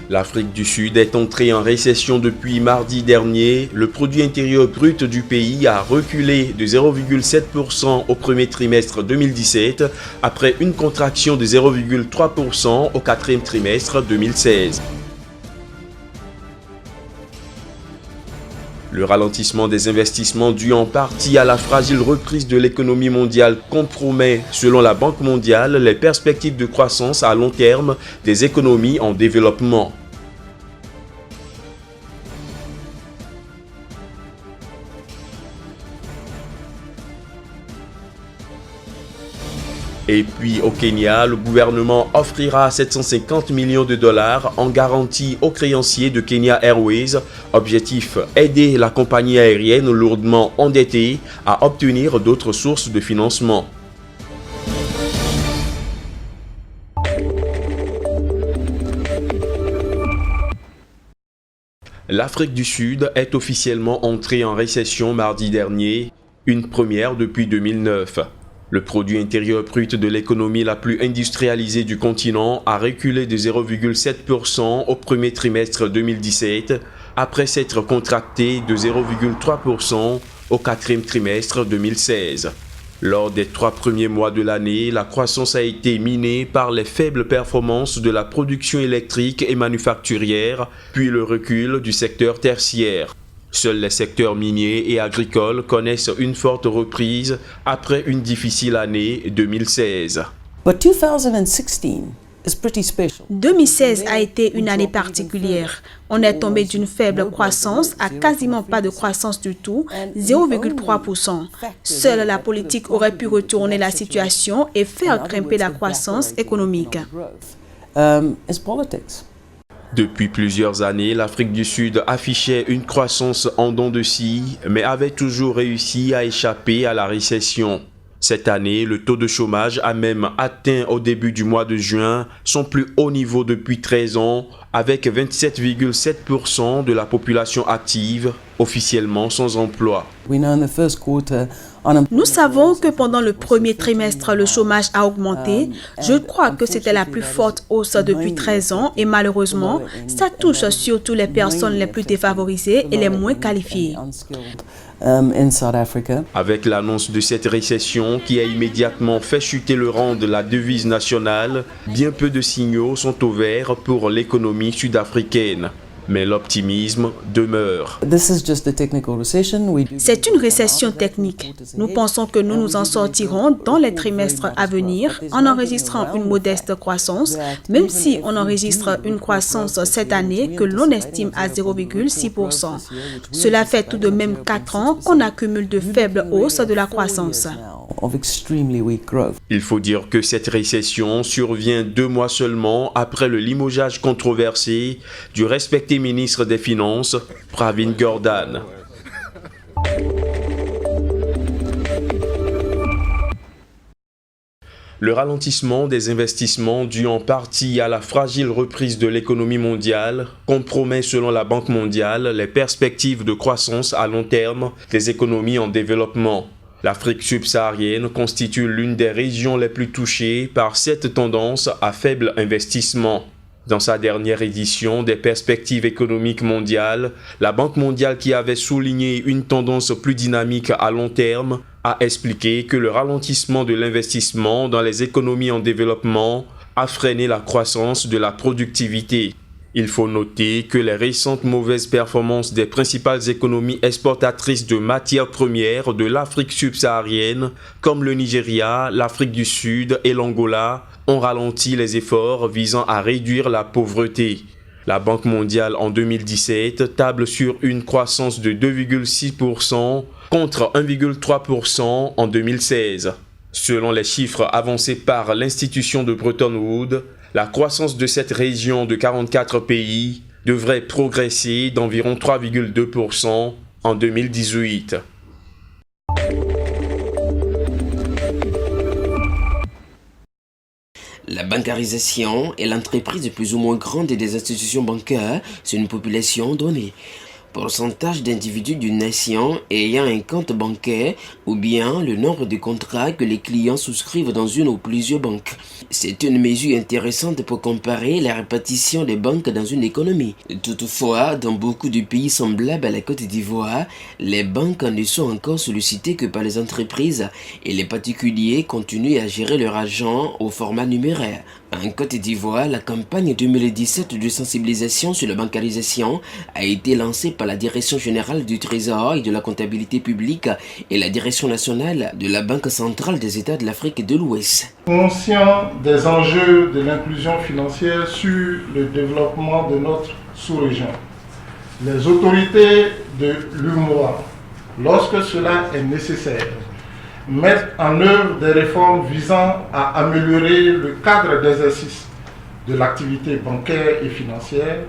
L'Afrique du Sud est entrée en récession depuis mardi dernier. Le produit intérieur brut du pays a reculé de 0,7% au premier trimestre 2017 après une contraction de 0,3% au quatrième trimestre 2016. Le ralentissement des investissements dû en partie à la fragile reprise de l'économie mondiale compromet, selon la Banque mondiale, les perspectives de croissance à long terme des économies en développement. Et puis au Kenya, le gouvernement offrira 750 millions de dollars en garantie aux créanciers de Kenya Airways. Objectif, aider la compagnie aérienne lourdement endettée à obtenir d'autres sources de financement. L'Afrique du Sud est officiellement entrée en récession mardi dernier, une première depuis 2009. Le produit intérieur brut de l'économie la plus industrialisée du continent a reculé de 0,7% au premier trimestre 2017, après s'être contracté de 0,3% au quatrième trimestre 2016. Lors des 3 premiers mois de l'année, la croissance a été minée par les faibles performances de la production électrique et manufacturière, puis le recul du secteur tertiaire. Seuls les secteurs miniers et agricoles connaissent une forte reprise après une difficile année 2016. 2016 a été une année particulière. On est tombé d'une faible croissance à quasiment pas de croissance du tout, 0,3%. Seule la politique aurait pu retourner la situation et faire grimper la croissance économique. Depuis plusieurs années, l'Afrique du Sud affichait une croissance en dents de scie, mais avait toujours réussi à échapper à la récession. Cette année, le taux de chômage a même atteint au début du mois de juin son plus haut niveau depuis 13 ans, avec 27,7% de la population active officiellement sans emploi. Nous savons que pendant le premier trimestre, le chômage a augmenté. Je crois que c'était la plus forte hausse depuis 13 ans et malheureusement, ça touche surtout les personnes les plus défavorisées et les moins qualifiées. Avec l'annonce de cette récession qui a immédiatement fait chuter le rang de la devise nationale, bien peu de signaux sont au vert pour l'économie sud-africaine. Mais l'optimisme demeure. C'est une récession technique. Nous pensons que nous nous en sortirons dans les trimestres à venir en enregistrant une modeste croissance, même si on enregistre une croissance cette année que l'on estime à 0,6%. Cela fait tout de même 4 ans qu'on accumule de faibles hausses de la croissance. Il faut dire que cette récession survient 2 mois seulement après le limogeage controversé du respecté ministre des Finances, Pravin Gordhan. Le ralentissement des investissements dû en partie à la fragile reprise de l'économie mondiale compromet selon la Banque mondiale les perspectives de croissance à long terme des économies en développement. L'Afrique subsaharienne constitue l'une des régions les plus touchées par cette tendance à faible investissement. Dans sa dernière édition des perspectives économiques mondiales, la Banque mondiale, qui avait souligné une tendance plus dynamique à long terme, a expliqué que le ralentissement de l'investissement dans les économies en développement a freiné la croissance de la productivité. Il faut noter que les récentes mauvaises performances des principales économies exportatrices de matières premières de l'Afrique subsaharienne, comme le Nigeria, l'Afrique du Sud et l'Angola, ont ralenti les efforts visant à réduire la pauvreté. La Banque mondiale en 2017 table sur une croissance de 2,6% contre 1,3% en 2016. Selon les chiffres avancés par l'institution de Bretton Woods, la croissance de cette région de 44 pays devrait progresser d'environ 3,2% en 2018. La bancarisation est l'entreprise plus ou moins grande des institutions bancaires sur une population donnée. pourcentage d'individus d'une nation ayant un compte bancaire ou bien le nombre de contrats que les clients souscrivent dans une ou plusieurs banques. C'est une mesure intéressante pour comparer la répartition des banques dans une économie. Toutefois, dans beaucoup de pays semblables à la Côte d'Ivoire, les banques ne sont encore sollicitées que par les entreprises et les particuliers continuent à gérer leur argent au format numéraire. En Côte d'Ivoire, la campagne 2017 de sensibilisation sur la bancarisation a été lancée par la Direction générale du Trésor et de la comptabilité publique et la Direction nationale de la Banque centrale des États de l'Afrique de l'Ouest. Conscient des enjeux de l'inclusion financière sur le développement de notre sous-région, les autorités de l'UEMOA, lorsque cela est nécessaire, mettre en œuvre des réformes visant à améliorer le cadre d'exercice de l'activité bancaire et financière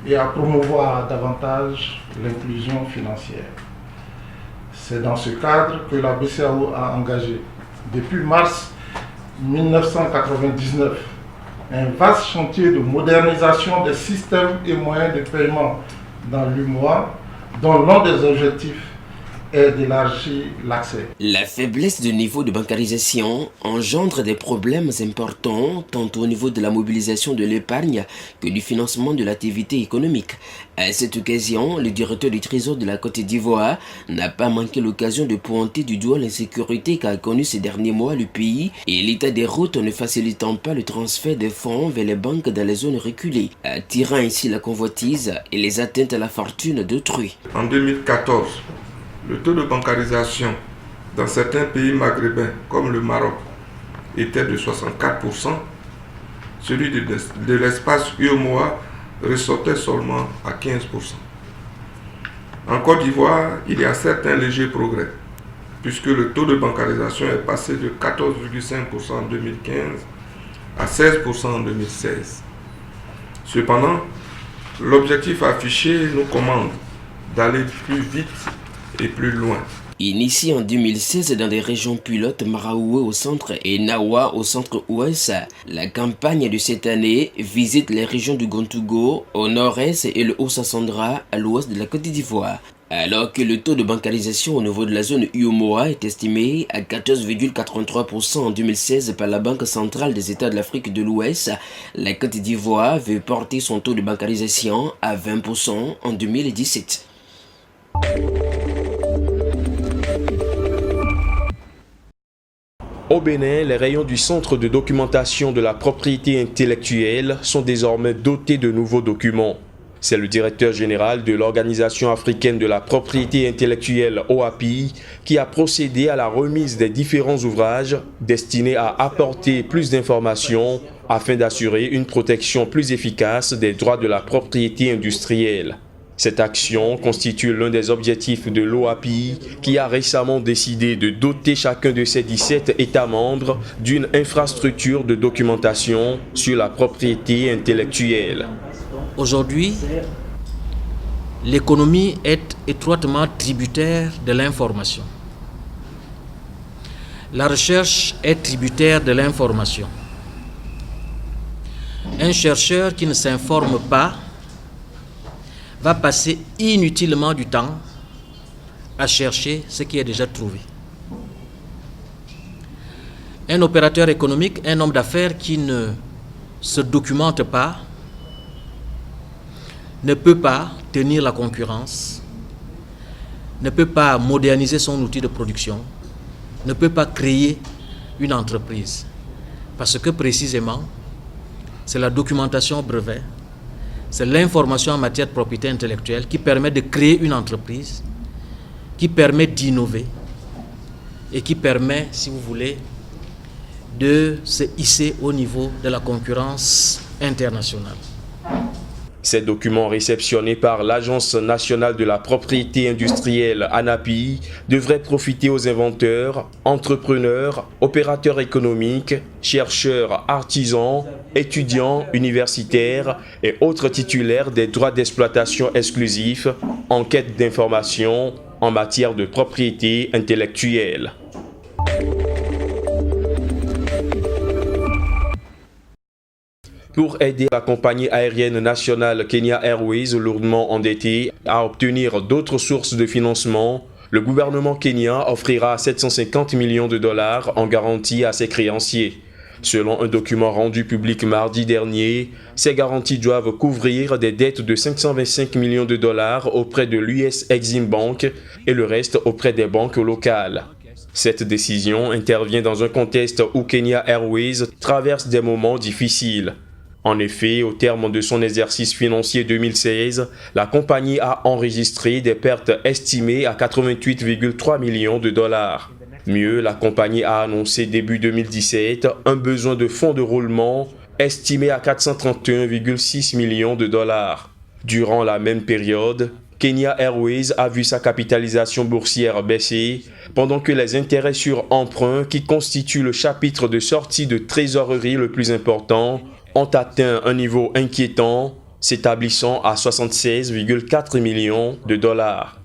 et à promouvoir davantage l'inclusion financière. C'est dans ce cadre que la BCEAO a engagé, depuis mars 1999, un vaste chantier de modernisation des systèmes et moyens de paiement dans l'UEMOA, dont l'un des objectifs est d'élargir l'accès. La faiblesse du niveau de bancarisation engendre des problèmes importants tant au niveau de la mobilisation de l'épargne que du financement de l'activité économique. À cette occasion, le directeur du Trésor de la Côte d'Ivoire n'a pas manqué l'occasion de pointer du doigt l'insécurité qu'a connue ces derniers mois le pays et l'état des routes ne facilitant pas le transfert des fonds vers les banques dans les zones reculées, attirant ainsi la convoitise et les atteintes à la fortune d'autrui. En 2014, le taux de bancarisation dans certains pays maghrébins comme le Maroc était de 64%, celui de l'espace UEMOA ressortait seulement à 15%. En Côte d'Ivoire, il y a certains légers progrès, puisque le taux de bancarisation est passé de 14,5% en 2015 à 16% en 2016. Cependant, l'objectif affiché nous commande d'aller plus vite et plus loin. Initié en 2016 dans des régions pilotes Maraoué au centre et Nawa au centre-ouest, la campagne de cette année visite les régions du Gontougo au nord-est et le Haut-Sassandra à l'ouest de la Côte d'Ivoire. Alors que le taux de bancarisation au niveau de la zone UEMOA est estimé à 14,83% en 2016 par la Banque centrale des États de l'Afrique de l'Ouest, la Côte d'Ivoire veut porter son taux de bancarisation à 20% en 2017. Au Bénin, les rayons du Centre de documentation de la propriété intellectuelle sont désormais dotés de nouveaux documents. C'est le directeur général de l'Organisation africaine de la propriété intellectuelle OAPI qui a procédé à la remise des différents ouvrages destinés à apporter plus d'informations afin d'assurer une protection plus efficace des droits de la propriété industrielle. Cette action constitue l'un des objectifs de l'OAPI qui a récemment décidé de doter chacun de ses 17 États membres d'une infrastructure de documentation sur la propriété intellectuelle. Aujourd'hui, l'économie est étroitement tributaire de l'information. La recherche est tributaire de l'information. Un chercheur qui ne s'informe pas va passer inutilement du temps à chercher ce qui est déjà trouvé. Un opérateur économique, un homme d'affaires qui ne se documente pas, ne peut pas tenir la concurrence, ne peut pas moderniser son outil de production, ne peut pas créer une entreprise. Parce que précisément, c'est la documentation au brevet, c'est l'information en matière de propriété intellectuelle qui permet de créer une entreprise, qui permet d'innover et qui permet, si vous voulez, de se hisser au niveau de la concurrence internationale. Ces documents réceptionnés par l'Agence nationale de la propriété industrielle ANAPI devraient profiter aux inventeurs, entrepreneurs, opérateurs économiques, chercheurs, artisans, étudiants, universitaires et autres titulaires des droits d'exploitation exclusifs en quête d'informations en matière de propriété intellectuelle. pour aider la compagnie aérienne nationale Kenya Airways, lourdement endettée, à obtenir d'autres sources de financement. Le gouvernement kenyan offrira 750 millions de dollars en garantie à ses créanciers. Selon un document rendu public mardi dernier, ces garanties doivent couvrir des dettes de 525 millions de dollars auprès de l'US Exim Bank et le reste auprès des banques locales. Cette décision intervient dans un contexte où Kenya Airways traverse des moments difficiles. En effet, au terme de son exercice financier 2016, la compagnie a enregistré des pertes estimées à 88,3 millions de dollars. Mieux, la compagnie a annoncé début 2017 un besoin de fonds de roulement estimé à 431,6 millions de dollars. Durant la même période, Kenya Airways a vu sa capitalisation boursière baisser, pendant que les intérêts sur emprunt, qui constituent le chapitre de sortie de trésorerie le plus important, ont atteint un niveau inquiétant, s'établissant à 76,4 millions de dollars.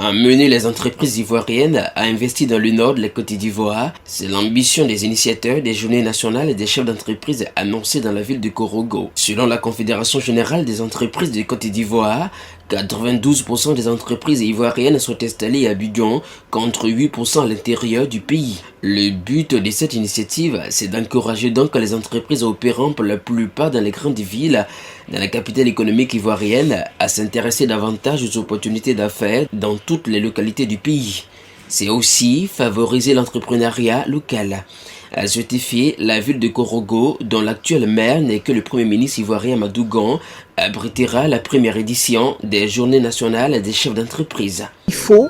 Amener les entreprises ivoiriennes à investir dans le nord de la Côte d'Ivoire, c'est l'ambition des initiateurs des journées nationales et des chefs d'entreprise annoncées dans la ville de Korogo. Selon la Confédération générale des entreprises de Côte d'Ivoire, 92% des entreprises ivoiriennes sont installées à Abidjan, contre 8% à l'intérieur du pays. Le but de cette initiative, c'est d'encourager donc les entreprises opérant pour la plupart dans les grandes villes, dans la capitale économique ivoirienne, à s'intéresser davantage aux opportunités d'affaires dans toutes les localités du pays. C'est aussi favoriser l'entrepreneuriat local. À cet effet, la ville de Korogo, dont l'actuel maire n'est que le premier ministre ivoirien Madougan, abritera la première édition des Journées nationales des chefs d'entreprise. Il faut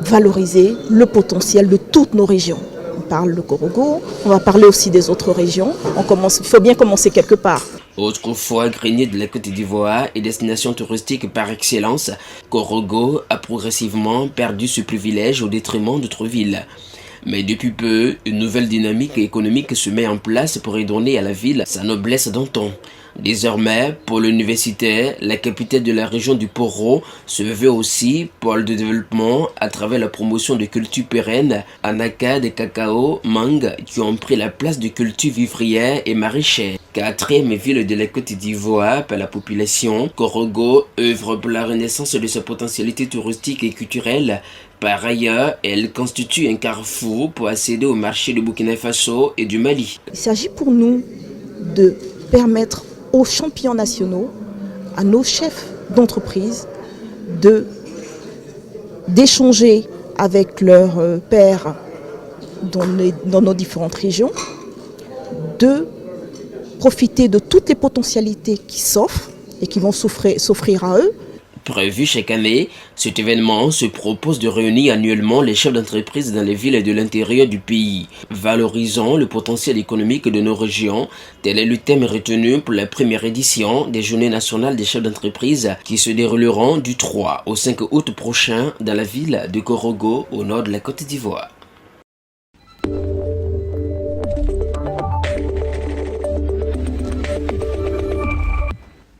valoriser le potentiel de toutes nos régions. On parle de Korogo, on va parler aussi des autres régions. Il faut bien commencer quelque part. Autrefois grenier de la Côte d'Ivoire et destination touristique par excellence, Korogo a progressivement perdu ce privilège au détriment d'autres villes. Mais depuis peu, une nouvelle dynamique économique se met en place pour redonner à la ville sa noblesse d'antan. Désormais, pôle universitaire, la capitale de la région du Poro se veut aussi pôle de développement à travers la promotion de cultures pérennes, anacards, cacao, mangue, qui ont pris la place de cultures vivrières et maraîchères. Quatrième ville de la Côte d'Ivoire par la population, Korogo œuvre pour la renaissance de sa potentialité touristique et culturelle. Par ailleurs, elle constitue un carrefour pour accéder au marché du Burkina Faso et du Mali. Il s'agit pour nous de permettre aux champions nationaux, à nos chefs d'entreprise, d'échanger avec leurs pairs dans nos différentes régions, de profiter de toutes les potentialités qui s'offrent et qui vont s'offrir à eux. Prévu chaque année, cet événement se propose de réunir annuellement les chefs d'entreprise dans les villes et de l'intérieur du pays, valorisant le potentiel économique de nos régions. Tel est le thème retenu pour la première édition des Journées nationales des chefs d'entreprise qui se dérouleront du 3 au 5 août prochain dans la ville de Korogo au nord de la Côte d'Ivoire.